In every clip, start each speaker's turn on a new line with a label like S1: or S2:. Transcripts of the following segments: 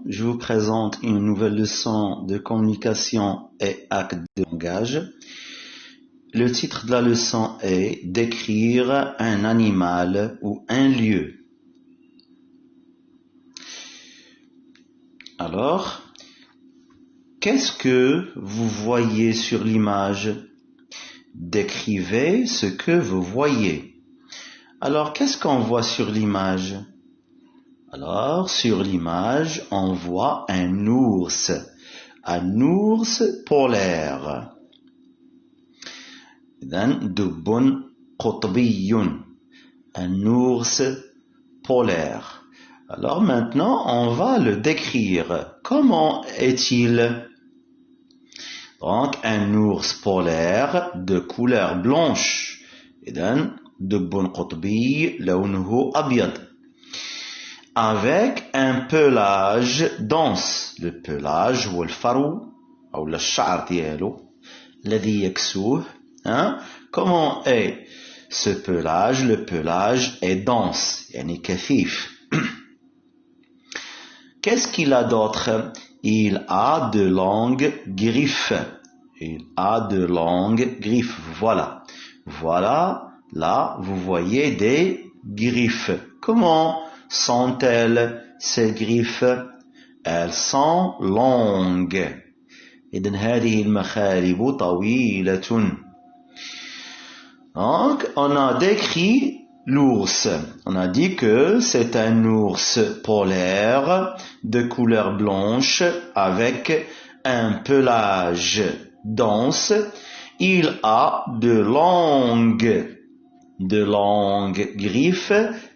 S1: je vous présente une nouvelle leçon de communication et acte de langage. Le titre de la leçon est « Décrire un animal ou un lieu ». Alors, qu'est-ce que vous voyez sur l'image? Décrivez ce que vous voyez. Alors, qu'est-ce qu'on voit sur l'image? Alors, sur l'image, on voit un ours polaire. دب قطبي, un ours polaire. Alors maintenant, on va le décrire. Comment est-il? Donc, un ours polaire de couleur blanche. دب قطبي لونه أبيض. Avec un pelage dense. Le pelage هو الفرو أو الشعر ديالو الذي يكسوه. Comment est ce pelage? Le pelage est dense, يعني كثيف. Qu'est-ce qu'il a d'autre? Il a de longues griffes. Il a de longues griffes. Voilà. Voilà, là, vous voyez des griffes. Comment sont-elles, ces griffes? Elles sont longues. إذن هذه المخالب طويلة. Donc, on a décrit l'ours. On a dit que c'est un ours polaire de couleur blanche avec un pelage dense. Il a de longues griffes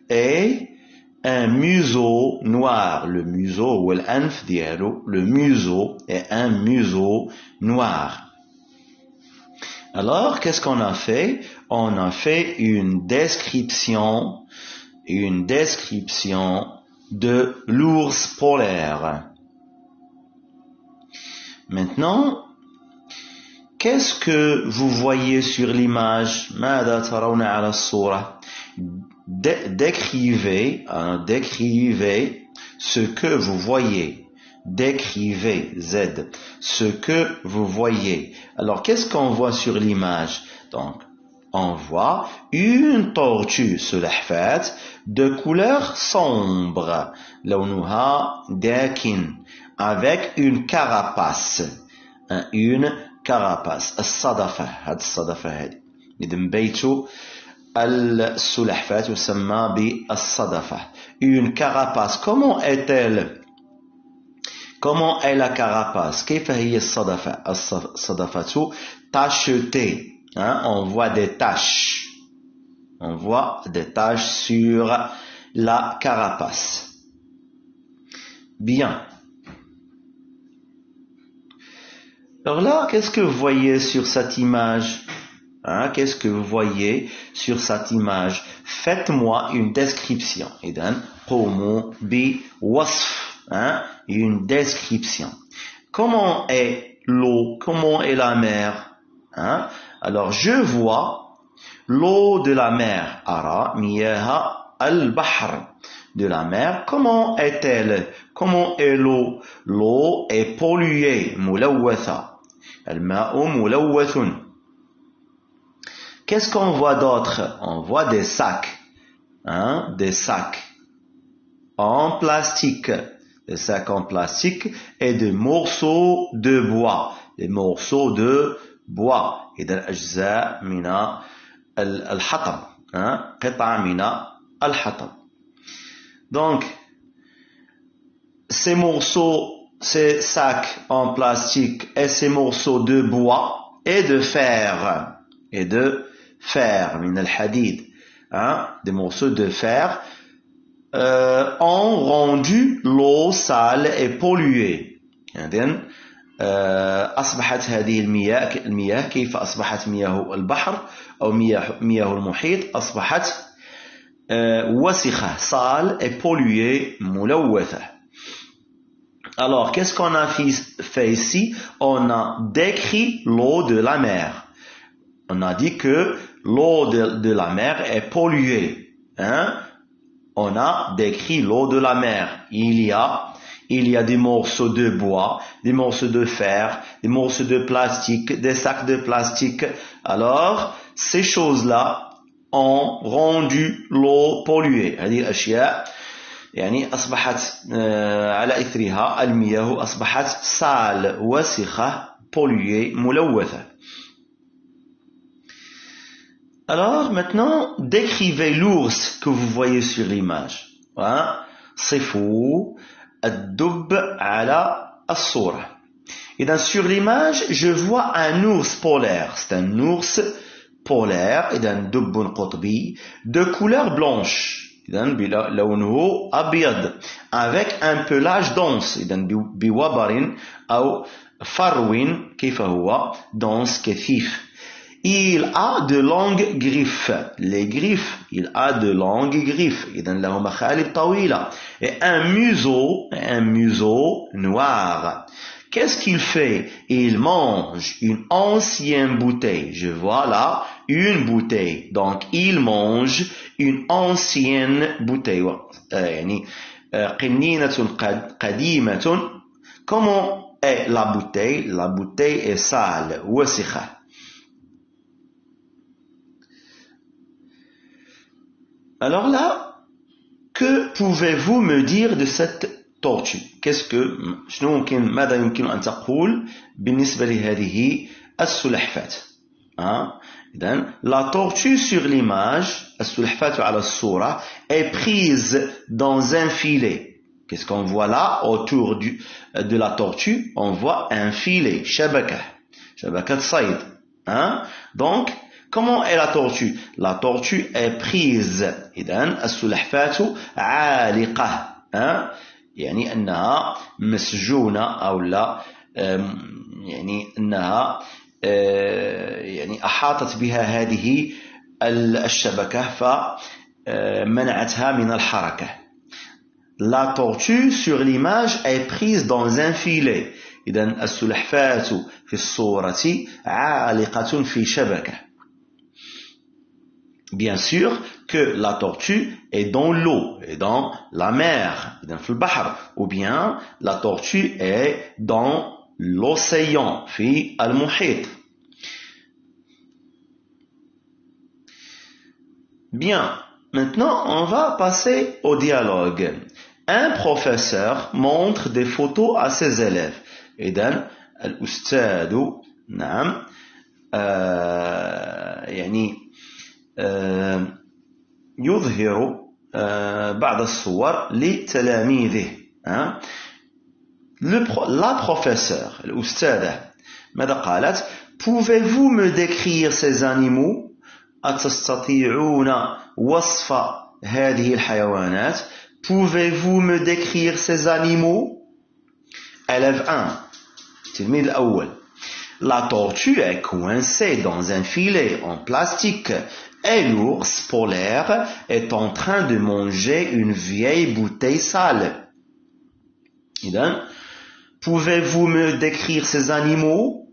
S1: et un museau noir. Le museau ou l'anf dialo, le museau est un museau noir. Alors, qu'est-ce qu'on a fait? On a fait une description de l'ours polaire. Maintenant, qu'est-ce que vous voyez sur l'image? ماذا ترون على الصورة? Décrivez ce que vous voyez. Décrivez, Z, ce que vous voyez. Alors, qu'est-ce qu'on voit sur l'image? Donc, on voit une tortue سلحفاة de couleur sombre, لونها داكن, avec une carapace. الصدفة, هذه الصدفة هذه. إذا بيت السلحفاة يسمى بالصدفة. Une carapace. Comment est-elle? Comment est la carapace? كيف هي الصدفة؟ الصدفة tachetée. On voit des taches. On voit des taches sur la carapace. Bien. Alors là, qu'est-ce que vous voyez sur cette image? Qu'est-ce que vous voyez sur cette image? Faites-moi une description. إذن قوموا بوصف. Une description. Comment est l'eau? Comment est la mer? Alors, je vois l'eau de la mer. أرى مياه البحر. De la mer. Comment est-elle? Comment est l'eau? L'eau est polluée. ملوثة. الماء ملوث. Qu'est-ce qu'on voit d'autre? On voit des sacs. Des sacs en plastique. Des sacs en plastique et des morceaux de bois. Des morceaux de bois. إذا أجزاء من الحطب. قطع من الحطب. Donc, ces morceaux, ces sacs en plastique et ces morceaux de bois et de fer. من الحديد. Des morceaux de fer ont rendu l'eau sale et polluée. أصبحت هذه المياه كيف أصبحت مياه البحر أو مياه المحيط أصبحت وسخة, sale et polluée, ملوثة. Alors, qu'est-ce qu'on a fait ici? On a décrit l'eau de la mer. On a dit que l'eau de la mer est polluée. On a décrit l'eau de la mer. Il il y a des morceaux de bois, des morceaux de fer, des morceaux de plastique, des sacs de plastique. Alors, ces choses-là ont rendu l'eau polluée. هذه الأشياء يعني أصبحت على إثرها المياه أصبحت sale وسخة polluée ملوثة. Alors maintenant, décrivez l'ours que vous voyez sur l'image. صفوا الدب على الصورة. Et dans sur l'image, je vois un ours polaire. C'est un ours polaire et d'un دب قطبي de couleur blanche. لونه أبيض avec un pelage dense. بوبر أو فرو كيف هو dense كثيف. Il a de longues griffes. Les griffes, il a de longues griffes. إذن له مخالب طويلة. Et un museau noir. Qu'est-ce qu'il fait? Il mange une ancienne bouteille. Je vois là une bouteille. Donc, il mange une ancienne bouteille. يعني قنينة قديمة. Comment est la bouteille? La bouteille est sale. وسخة. Alors là, que pouvez-vous me dire de cette tortue? ماذا يمكن أن تقول بالنسبة لهذه السلحفاة؟ إذن la tortue sur l'image, السلحفاة على الصورة, est prise dans un filet. Qu'est-ce qu'on voit là autour de la tortue? On voit un filet, شبكة صيد. Donc, comment est la tortue? La tortue est prise. إذن السلحفاة عالقة. يعني أنها مسجونة أو لا يعني أنها يعني أحاطت بها هذه الشبكة فمنعتها من الحركة. La tortue sur l'image est prise dans un filet. إذن السلحفاة في الصورة عالقة في شبكة. Bien sûr que la tortue est dans l'eau, est dans la mer, dans le البحر, ou bien la tortue est dans l'océan, في المحيط. Bien, maintenant on va passer au dialogue. Un professeur montre des photos à ses élèves. إذن الأستاذ نعم يعني يظهر بعض الصور لتلاميذه. La professeure, الأستاذة ماذا قالت? Pouvez-vous me décrire ces animaux? أتستطيعون وصف هذه الحيوانات? Pouvez-vous me décrire ces animaux? Élève 1 التلميذ الأول. La tortue est coincée dans un filet en plastique et l'ours polaire est en train de manger une vieille bouteille sale. إذن, pouvez-vous me décrire ces animaux?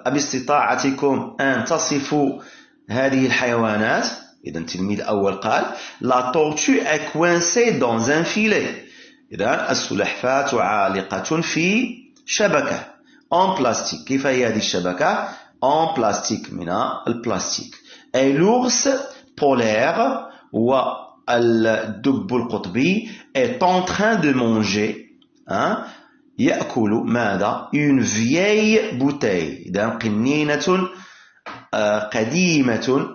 S1: أباستطاعتكم أن تصفوا هذه الحيوانات؟ إذن التلميذ الأول قال La tortue est coincée dans un filet. إذن السلحفاة عالقة في شبكة en plastique. كيف هي هذه الشبكة؟ en plastique من البلاستيك. Et l'ours polaire والدب القطبي est en train de manger يأكل ماذا؟ une vieille bouteille. إذن قنينة قديمة.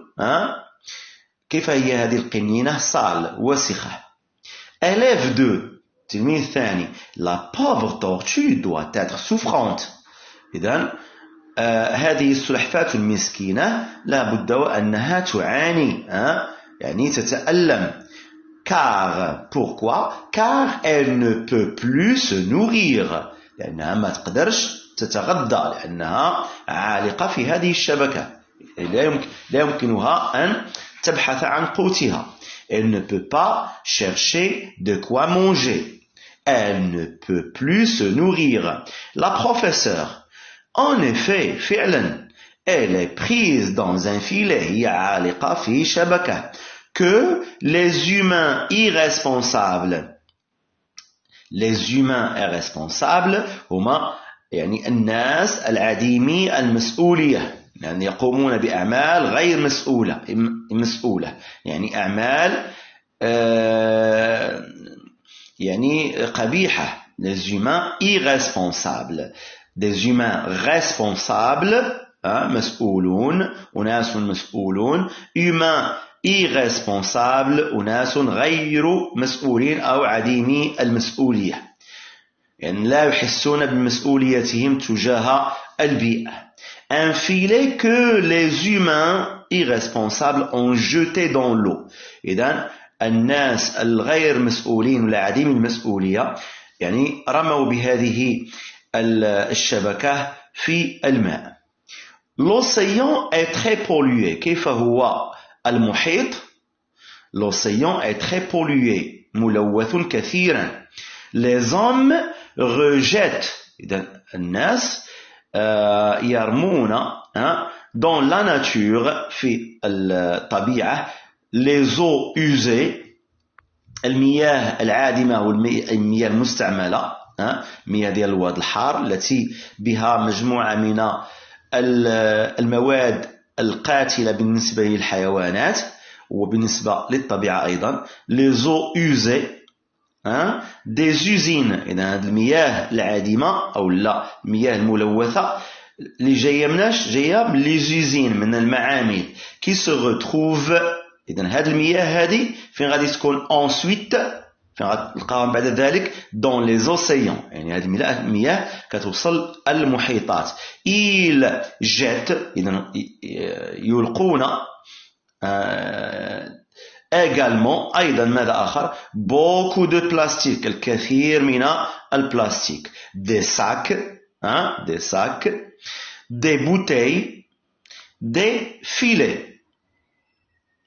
S1: كيف هي هذه القنينة؟ sale وسخة. Élève 2 التلميذ الثاني. La pauvre tortue doit être souffrante. إذن هذه السلحفاة المسكينة لا بد وأنها تعاني يعني تتألم. Car, pourquoi? Car elle ne peut plus se nourrir. لأنها ما تقدرش تتغذى لأنها عالقة في هذه الشبكة. لا يمكنها أن تبحث عن قوتها. Elle ne peut pas chercher de quoi manger. Elle ne peut plus se nourrir. La professeure, en effet, فعلا, elle est prise dans un filet, هي عالقة في شبكة, que les humains irresponsables les humains irresponsables هما يعني الناس العديمي المسؤولية، يعني يقومون بأعمال غير مسؤولة يعني أعمال يعني قبيحة. les humains irresponsables. des humains responsables مسؤولون، أناس مسؤولون. humains irresponsables أناس غير مسؤولين أو عديمي المسؤولية، يعني لا يحسون بمسؤوليتهم تجاه البيئة. un filet que les humains irresponsables ont jeté dans l'eau. إذن الناس الغير مسؤولين ولا عديم المسؤولية يعني رموا بهذه الشبكة في الماء. l'océan est très pollué. كيف هو المحيط؟ l'océan est très pollué ملوث كثيرا. les hommes rejettent. إذن الناس يرمون dans la nature في الطبيعة les eaux usées المياه العادمة والمياه المستعملة، مياه ديال الواد الحار التي بها مجموعة من المواد القاتلة بالنسبة للحيوانات وبالنسبة للطبيعة أيضا. les eaux usées des usines. إذا هذه المياه العادمة أو لا المياه الملوثة اللي جاية مناش؟ جاية من les usines، من المعامل qui se retrouvent. إذا هذه المياه هذه فين غادي تكون ensuite؟ فين غتلقاهم بعد ذلك dans les océans، يعني هذه المياه كتوصل المحيطات. ils jettent. إذا يلقون également أيضا ماذا آخر؟ beaucoup de plastique، الكثير من البلاستيك. des sacs des bouteilles, des filets.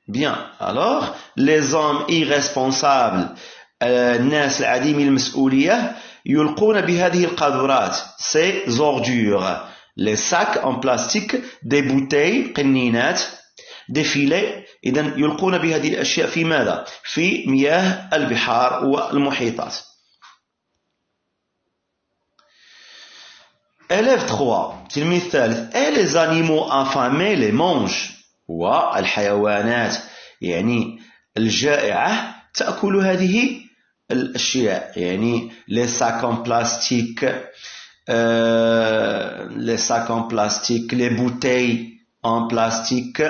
S1: Bien, alors les hommes irresponsables الناس العديمي المسؤولية يلقون بهذه القاذورات ces ordures. les sacs en plastique, des bouteilles قنينات، des filets. إذن يلقون بهذه الأشياء في ماذا؟ في مياه البحار والمحيطات. élève 3 تلميذ ثالث. et les animaux affamés les mangent. والحيوانات يعني الجائعة تأكل هذه الأشياء، يعني les sacs en plastique les bouteilles en plastique.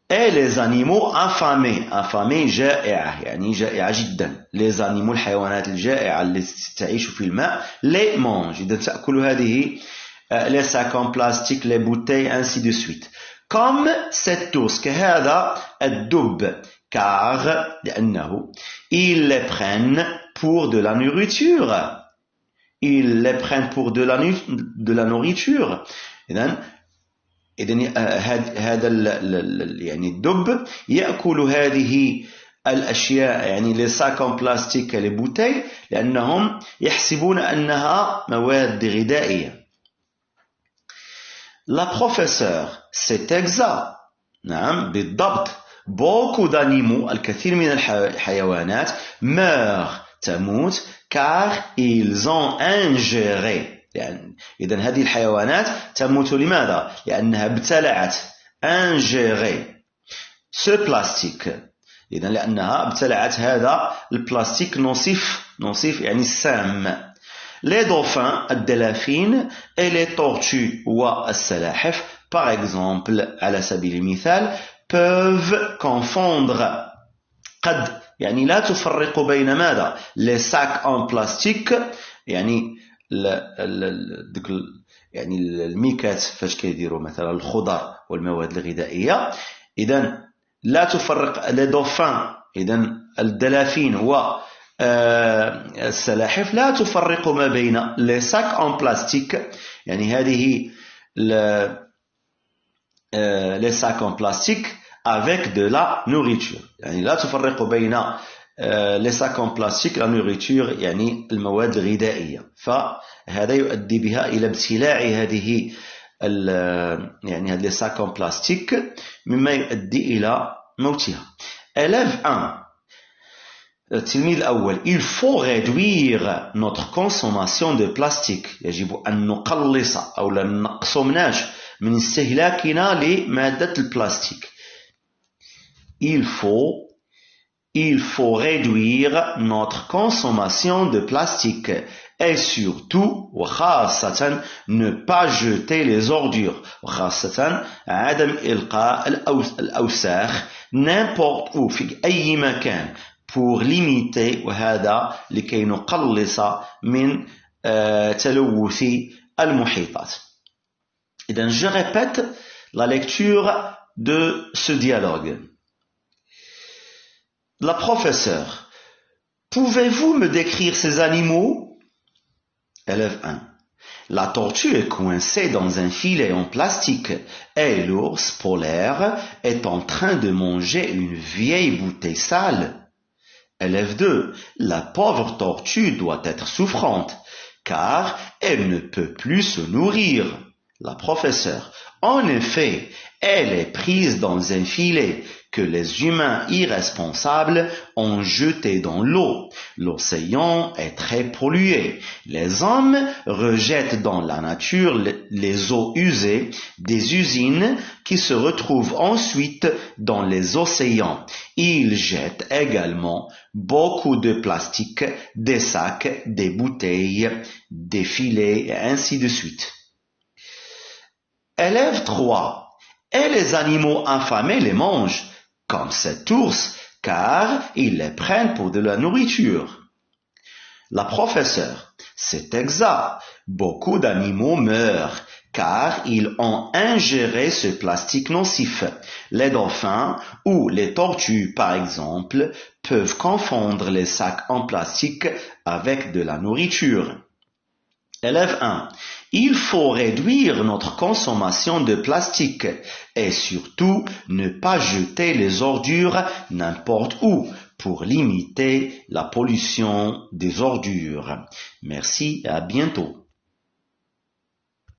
S1: et les animaux affamés جائعة يعني جائعة جدا. les animaux الحيوانات الجائعة التي تعيش في الماء les mange. إذا تأكل هذه les sacs en plastique les bouteilles ainsi de suite. comme cet ours كهذا الدب car لأنه ils les prennent pour de la nourriture. ils les prennent pour de la nourriture. إذن هذا يعني الدب يأكل هذه الأشياء يعني les sacs en plastique les bouteilles لأنهم يحسبون أنها مواد غذائية. la professeure c'est exact. نعم بالضبط. beaucoup d'animaux الكثير من الحيوانات meurent تموت car ils ont ingéré. يعني إذن هذه الحيوانات تموت لماذا؟ لأنها ابتلعت ingéré ce plastique. إذن لأنها ابتلعت هذا البلاستيك نصيف يعني السام. les dauphins الدلافين et les tortues والسلاحف par exemple على سبيل المثال peuvent confondre قد يعني لا تفرق بين ماذا؟ les sacs en plastique يعني يعني الميكات فاش كيديروا مثلا الخضر والمواد الغذائية. إذن لا تفرق les dauphins إذن الدلافين والسلاحف لا تفرق ما بين les sacs en plastique يعني هذه les sacs en plastique avec de la nourriture. يعني لا تفرق بين les sacs en plastique la nourriture يعني المواد الغذائية. فهذا يؤدي بها إلى ابتلاع هذه يعني هذه les sacs en plastique مما يؤدي إلى موتها. élève 1 التلميذ الأول il faut réduire notre consommation de plastique يجب أن نقلص أو لا نقص مناش من استهلاكنا لمادة البلاستيك il faut réduire notre consommation de plastique et surtout وخاصة ne pas jeter les ordures وخاصة عدم إلقاء الأوساخ n'importe où في أي مكان pour limiter وهذا لكي نقلص من تلوث المحيطات. إذن je répète la lecture de ce dialogue. La professeure, pouvez-vous me décrire ces animaux? Élève 1. La tortue est coincée dans un filet en plastique et l'ours polaire est en train de manger une vieille bouteille sale. Élève 2. La pauvre tortue doit être souffrante car elle ne peut plus se nourrir. La professeure. En effet, elle est prise dans un filet que les humains irresponsables ont jeté dans l'eau. L'océan est très pollué. Les hommes rejettent dans la nature les eaux usées des usines qui se retrouvent ensuite dans les océans. Ils jettent également beaucoup de plastique, des sacs, des bouteilles, des filets et ainsi de suite. Élève 3. Et les animaux affamés les mangent, comme cet ours, car ils les prennent pour de la nourriture. La professeure. C'est exact. Beaucoup d'animaux meurent, car ils ont ingéré ce plastique nocif. Les dauphins ou les tortues, par exemple, peuvent confondre les sacs en plastique avec de la nourriture. Élève 1. Il faut réduire notre consommation de plastique et surtout ne pas jeter les ordures n'importe où pour limiter la pollution des ordures. Merci et à bientôt.